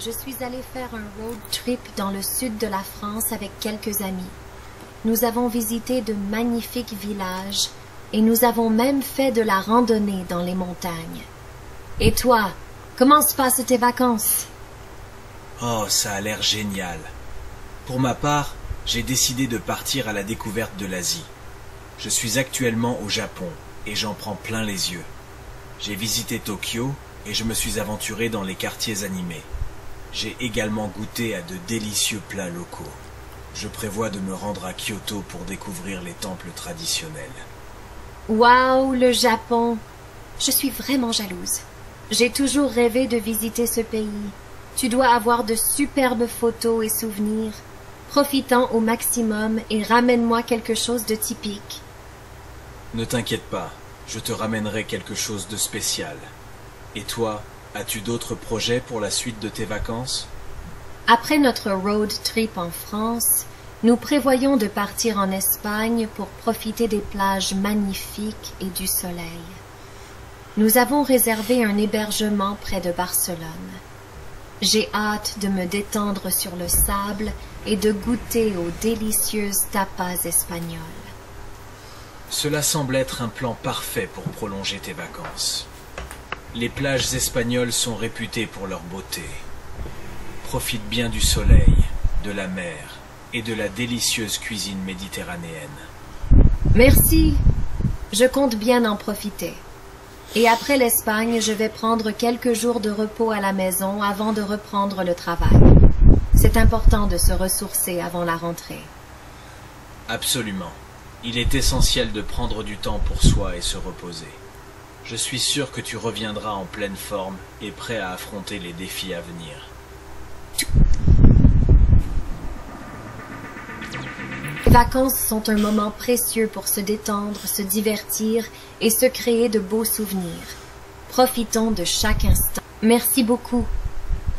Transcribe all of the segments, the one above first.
je suis allée faire un road trip dans le sud de la France avec quelques amis. Nous avons visité de magnifiques villages et nous avons même fait de la randonnée dans les montagnes. Et toi, comment se passent tes vacances? Oh, ça a l'air génial. Pour ma part, j'ai décidé de partir à la découverte de l'Asie. Je suis actuellement au Japon et j'en prends plein les yeux. J'ai visité Tokyo et je me suis aventuré dans les quartiers animés. J'ai également goûté à de délicieux plats locaux. Je prévois de me rendre à Kyoto pour découvrir les temples traditionnels. Waouh, le Japon! Je suis vraiment jalouse. J'ai toujours rêvé de visiter ce pays. Tu dois avoir de superbes photos et souvenirs. Profitant au maximum et ramène-moi quelque chose de typique. Ne t'inquiète pas, je te ramènerai quelque chose de spécial. Et toi, as-tu d'autres projets pour la suite de tes vacances? Après notre road trip en France, nous prévoyons de partir en Espagne pour profiter des plages magnifiques et du soleil. Nous avons réservé un hébergement près de Barcelone. J'ai hâte de me détendre sur le sable et de goûter aux délicieuses tapas espagnoles. Cela semble être un plan parfait pour prolonger tes vacances. Les plages espagnoles sont réputées pour leur beauté. Profite bien du soleil, de la mer et de la délicieuse cuisine méditerranéenne. Merci. Je compte bien en profiter. Et après l'Espagne, je vais prendre quelques jours de repos à la maison avant de reprendre le travail. C'est important de se ressourcer avant la rentrée. Absolument. Il est essentiel de prendre du temps pour soi et se reposer. Je suis sûr que tu reviendras en pleine forme et prêt à affronter les défis à venir. Les vacances sont un moment précieux pour se détendre, se divertir et se créer de beaux souvenirs. Profitons de chaque instant. Merci beaucoup.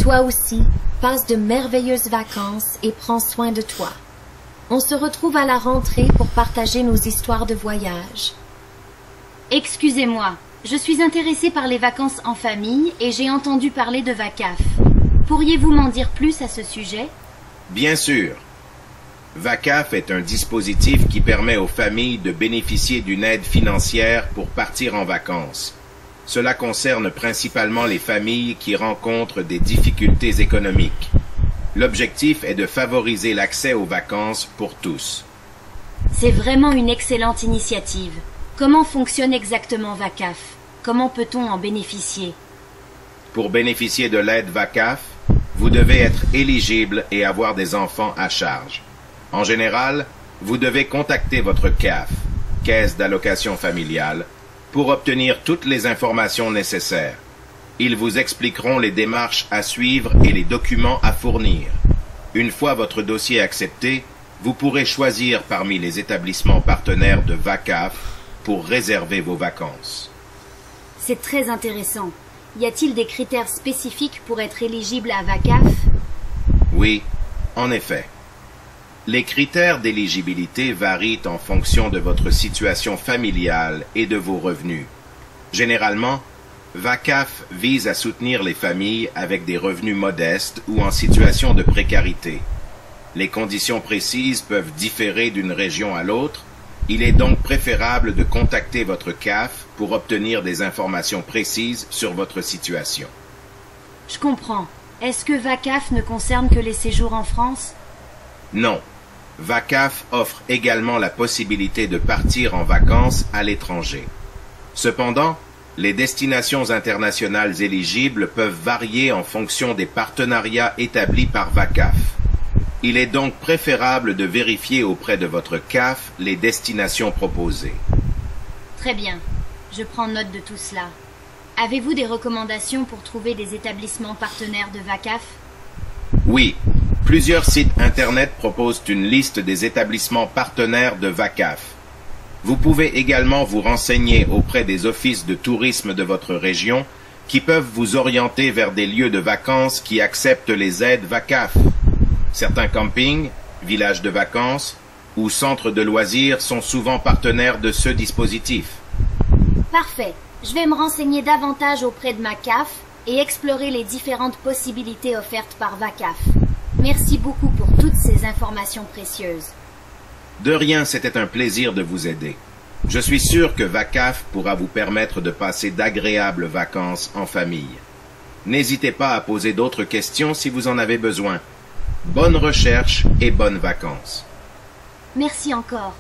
Toi aussi, passe de merveilleuses vacances et prends soin de toi. On se retrouve à la rentrée pour partager nos histoires de voyage. Excusez-moi, je suis intéressée par les vacances en famille et j'ai entendu parler de VACAF. Pourriez-vous m'en dire plus à ce sujet? Bien sûr. VACAF est un dispositif qui permet aux familles de bénéficier d'une aide financière pour partir en vacances. Cela concerne principalement les familles qui rencontrent des difficultés économiques. L'objectif est de favoriser l'accès aux vacances pour tous. C'est vraiment une excellente initiative. Comment fonctionne exactement VACAF? Comment peut-on en bénéficier? Pour bénéficier de l'aide VACAF, vous devez être éligible et avoir des enfants à charge. En général, vous devez contacter votre CAF, Caisse d'allocation familiale, pour obtenir toutes les informations nécessaires. Ils vous expliqueront les démarches à suivre et les documents à fournir. Une fois votre dossier accepté, vous pourrez choisir parmi les établissements partenaires de VACAF pour réserver vos vacances. C'est très intéressant. Y a-t-il des critères spécifiques pour être éligible à VACAF? Oui, en effet. Les critères d'éligibilité varient en fonction de votre situation familiale et de vos revenus. Généralement, VACAF vise à soutenir les familles avec des revenus modestes ou en situation de précarité. Les conditions précises peuvent différer d'une région à l'autre. Il est donc préférable de contacter votre CAF pour obtenir des informations précises sur votre situation. Je comprends. Est-ce que VACAF ne concerne que les séjours en France? Non. VACAF offre également la possibilité de partir en vacances à l'étranger. Cependant, les destinations internationales éligibles peuvent varier en fonction des partenariats établis par VACAF. Il est donc préférable de vérifier auprès de votre CAF les destinations proposées. Très bien. Je prends note de tout cela. Avez-vous des recommandations pour trouver des établissements partenaires de VACAF? Oui. Plusieurs sites Internet proposent une liste des établissements partenaires de VACAF. Vous pouvez également vous renseigner auprès des offices de tourisme de votre région qui peuvent vous orienter vers des lieux de vacances qui acceptent les aides VACAF. Certains campings, villages de vacances ou centres de loisirs sont souvent partenaires de ce dispositif. Parfait. Je vais me renseigner davantage auprès de ma CAF et explorer les différentes possibilités offertes par VACAF. Merci beaucoup pour toutes ces informations précieuses. De rien, c'était un plaisir de vous aider. Je suis sûr que VACAF pourra vous permettre de passer d'agréables vacances en famille. N'hésitez pas à poser d'autres questions si vous en avez besoin. Bonne recherche et bonnes vacances. Merci encore.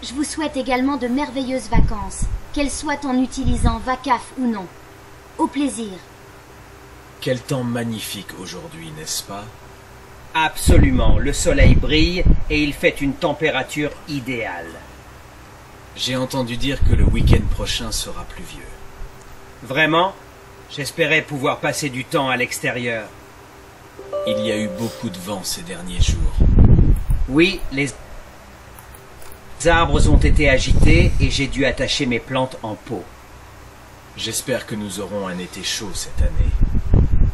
Je vous souhaite également de merveilleuses vacances, qu'elles soient en utilisant VACAF ou non. Au plaisir. Quel temps magnifique aujourd'hui, n'est-ce pas? Absolument, le soleil brille et il fait une température idéale. J'ai entendu dire que le week-end prochain sera pluvieux. Vraiment? J'espérais pouvoir passer du temps à l'extérieur. Il y a eu beaucoup de vent ces derniers jours. Oui, les arbres ont été agités et j'ai dû attacher mes plantes en pot. J'espère que nous aurons un été chaud cette année.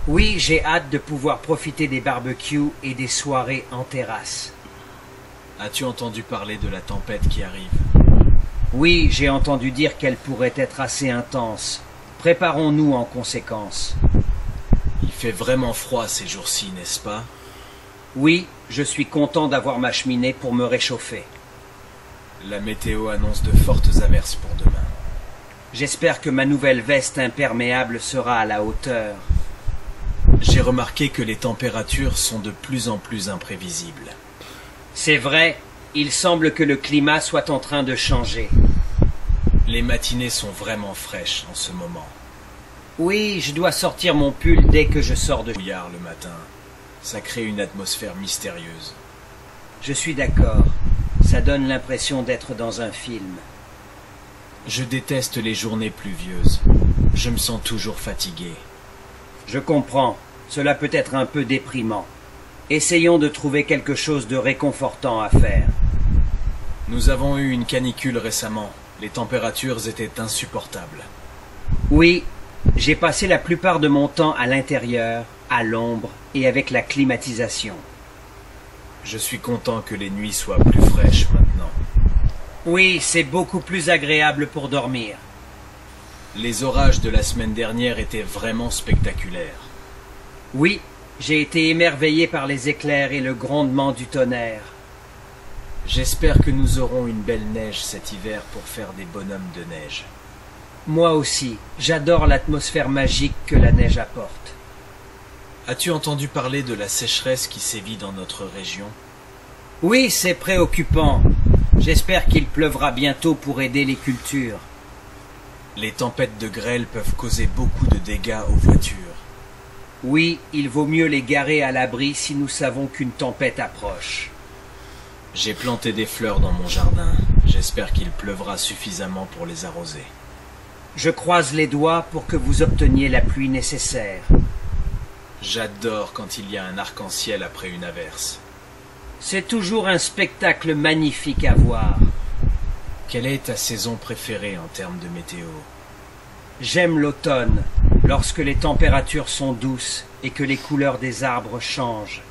Oui, j'ai hâte de pouvoir profiter des barbecues et des soirées en terrasse. As-tu entendu parler de la tempête qui arrive? Oui, j'ai entendu dire qu'elle pourrait être assez intense. Préparons-nous en conséquence. Il fait vraiment froid ces jours-ci, n'est-ce pas? Oui, je suis content d'avoir ma cheminée pour me réchauffer. La météo annonce de fortes averses pour demain. J'espère que ma nouvelle veste imperméable sera à la hauteur. J'ai remarqué que les températures sont de plus en plus imprévisibles. C'est vrai, il semble que le climat soit en train de changer. Les matinées sont vraiment fraîches en ce moment. Oui, je dois sortir mon pull dès que je sors de Brouillard le matin. Ça crée une atmosphère mystérieuse. Je suis d'accord. Ça donne l'impression d'être dans un film. Je déteste les journées pluvieuses. Je me sens toujours fatigué. Je comprends. Cela peut être un peu déprimant. Essayons de trouver quelque chose de réconfortant à faire. Nous avons eu une canicule récemment. Les températures étaient insupportables. Oui, j'ai passé la plupart de mon temps à l'intérieur, à l'ombre et avec la climatisation. Je suis content que les nuits soient plus fraîches maintenant. Oui, c'est beaucoup plus agréable pour dormir. Les orages de la semaine dernière étaient vraiment spectaculaires. Oui, j'ai été émerveillé par les éclairs et le grondement du tonnerre. J'espère que nous aurons une belle neige cet hiver pour faire des bonhommes de neige. Moi aussi, j'adore l'atmosphère magique que la neige apporte. As-tu entendu parler de la sécheresse qui sévit dans notre région? Oui, c'est préoccupant. J'espère qu'il pleuvra bientôt pour aider les cultures. Les tempêtes de grêle peuvent causer beaucoup de dégâts aux voitures. Oui, il vaut mieux les garer à l'abri si nous savons qu'une tempête approche. J'ai planté des fleurs dans mon jardin. J'espère qu'il pleuvra suffisamment pour les arroser. Je croise les doigts pour que vous obteniez la pluie nécessaire. J'adore quand il y a un arc-en-ciel après une averse. C'est toujours un spectacle magnifique à voir. Quelle est ta saison préférée en termes de météo? J'aime l'automne, lorsque les températures sont douces et que les couleurs des arbres changent.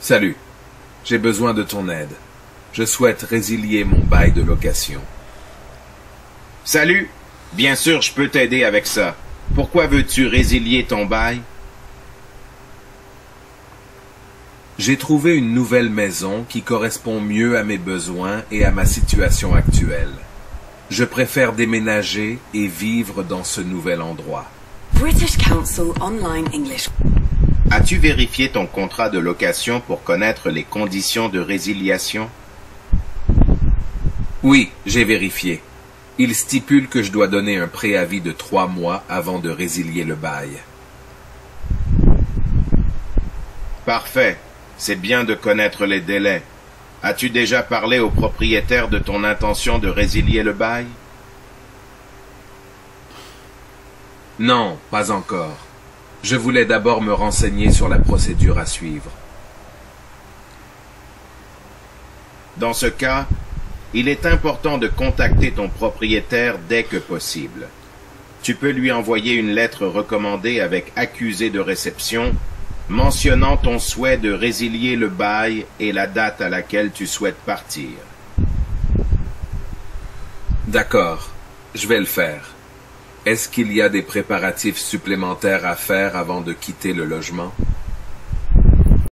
Salut, j'ai besoin de ton aide. Je souhaite résilier mon bail de location. Salut! Bien sûr, je peux t'aider avec ça. Pourquoi veux-tu résilier ton bail? J'ai trouvé une nouvelle maison qui correspond mieux à mes besoins et à ma situation actuelle. Je préfère déménager et vivre dans ce nouvel endroit. British Council Online English. As-tu vérifié ton contrat de location pour connaître les conditions de résiliation? Oui, j'ai vérifié. Il stipule que je dois donner un préavis de 3 mois avant de résilier le bail. Parfait. C'est bien de connaître les délais. As-tu déjà parlé au propriétaire de ton intention de résilier le bail? Non, pas encore. Je voulais d'abord me renseigner sur la procédure à suivre. Dans ce cas, il est important de contacter ton propriétaire dès que possible. Tu peux lui envoyer une lettre recommandée avec accusé de réception, mentionnant ton souhait de résilier le bail et la date à laquelle tu souhaites partir. D'accord, je vais le faire. Est-ce qu'il y a des préparatifs supplémentaires à faire avant de quitter le logement?